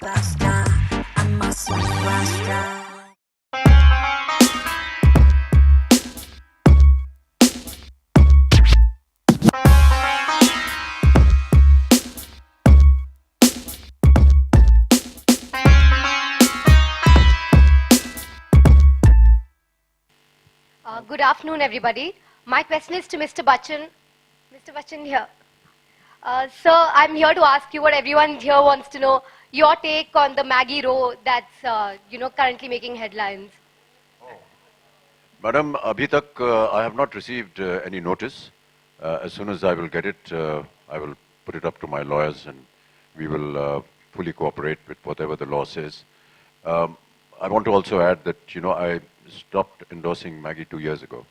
superstar. I'm a superstar. Good afternoon, everybody. My question is to Mr. Bachchan. Mr. Bachchan here. Sir, I'm here to ask you what everyone here wants to know, your take on the Maggi row that's, currently making headlines. Madam, abhi tak I have not received any notice. As soon as I will get it, I will put it up to my lawyers and we will fully cooperate with whatever the law says. I want to also add that, I stopped endorsing Maggi 2 years ago.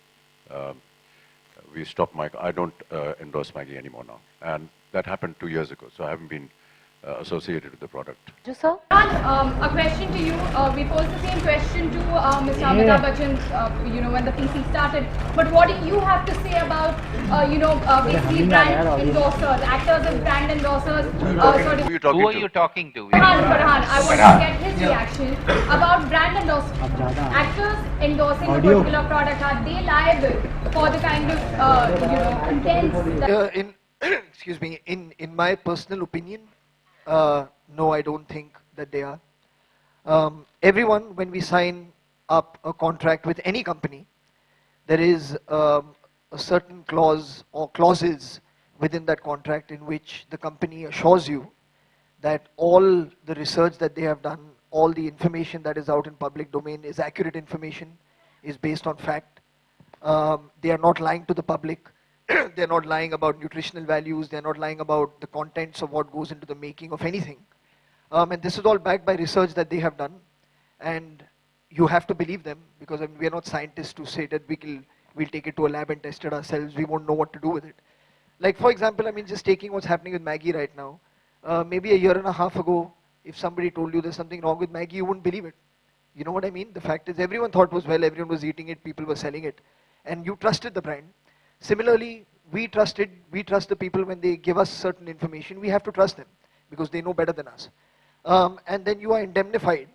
We stopped I don't endorse Maggi anymore now. And that happened 2 years ago, so I haven't been associated with the product. Just sir? A question to you. We posed the same question to Mr. Amitabh Bachchan, when the PC started. But what do you have to say about, basically brand endorsers, actors as brand endorsers? Who are you talking to? Farhan. I want to get his reaction about brand endorsers. Actors endorsing a particular product, are they liable for the kind of, contents? Excuse me, in my personal opinion, no, I don't think that they are. Everyone, when we sign up a contract with any company, there is a certain clause or clauses within that contract in which the company assures you that all the research that they have done, all the information that is out in public domain is accurate information, is based on fact. They are not lying to the public. They're not lying about nutritional values. They're not lying about the contents of what goes into the making of anything. And this is all backed by research that they have done. And you have to believe them, because we're not scientists to say that we'll take it to a lab and test it ourselves. We won't know what to do with it. Like, for example, just taking what's happening with Maggi right now. Maybe a year and a half ago, if somebody told you there's something wrong with Maggi, you wouldn't believe it. You know what I mean? The fact is, everyone thought it was well, everyone was eating it, people were selling it. And you trusted the brand. Similarly, we trust the people when they give us certain information. We have to trust them because they know better than us. And then you are indemnified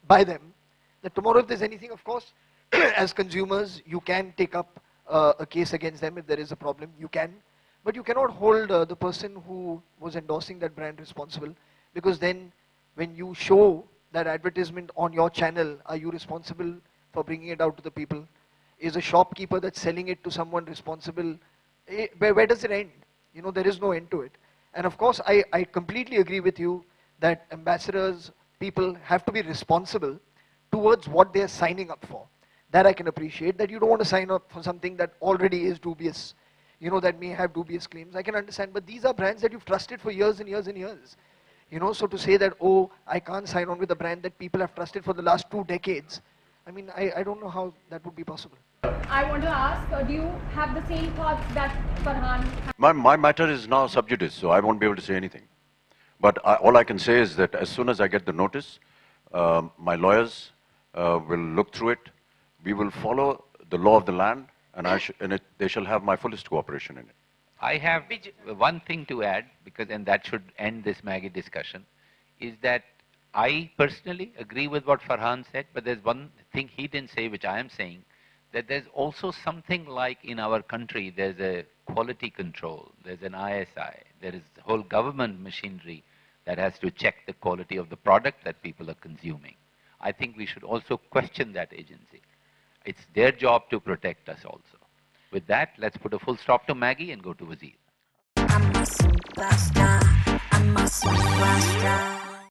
by them that tomorrow if there's anything, of course, as consumers, you can take up a case against them if there is a problem. You can. But you cannot hold the person who was endorsing that brand responsible, because then when you show that advertisement on your channel, are you responsible for bringing it out to the people? Is a shopkeeper that's selling it to someone responsible? Where does it end? There is no end to it. And of course, I completely agree with you that ambassadors, people have to be responsible towards what they are signing up for. That I can appreciate, that you don't want to sign up for something that already is dubious, that may have dubious claims. I can understand, but these are brands that you've trusted for years and years and years. So to say that, oh, I can't sign on with a brand that people have trusted for the last 2 decades, I don't know how that would be possible. I want to ask, do you have the same thoughts that Farhan has? My matter is now sub judice, so I won't be able to say anything. But all I can say is that as soon as I get the notice, my lawyers will look through it. We will follow the law of the land, and they shall have my fullest cooperation in it. I have one thing to add, and that should end this Maggi discussion, is that I personally agree with what Farhan said, but there's one thing he didn't say, which I am saying, that there's also something like in our country, there's a quality control, there's an ISI, there is whole government machinery that has to check the quality of the product that people are consuming. I think we should also question that agency. It's their job to protect us also. With that, let's put a full stop to Maggi and go to Wazir. I'm a superstar. I'm a superstar.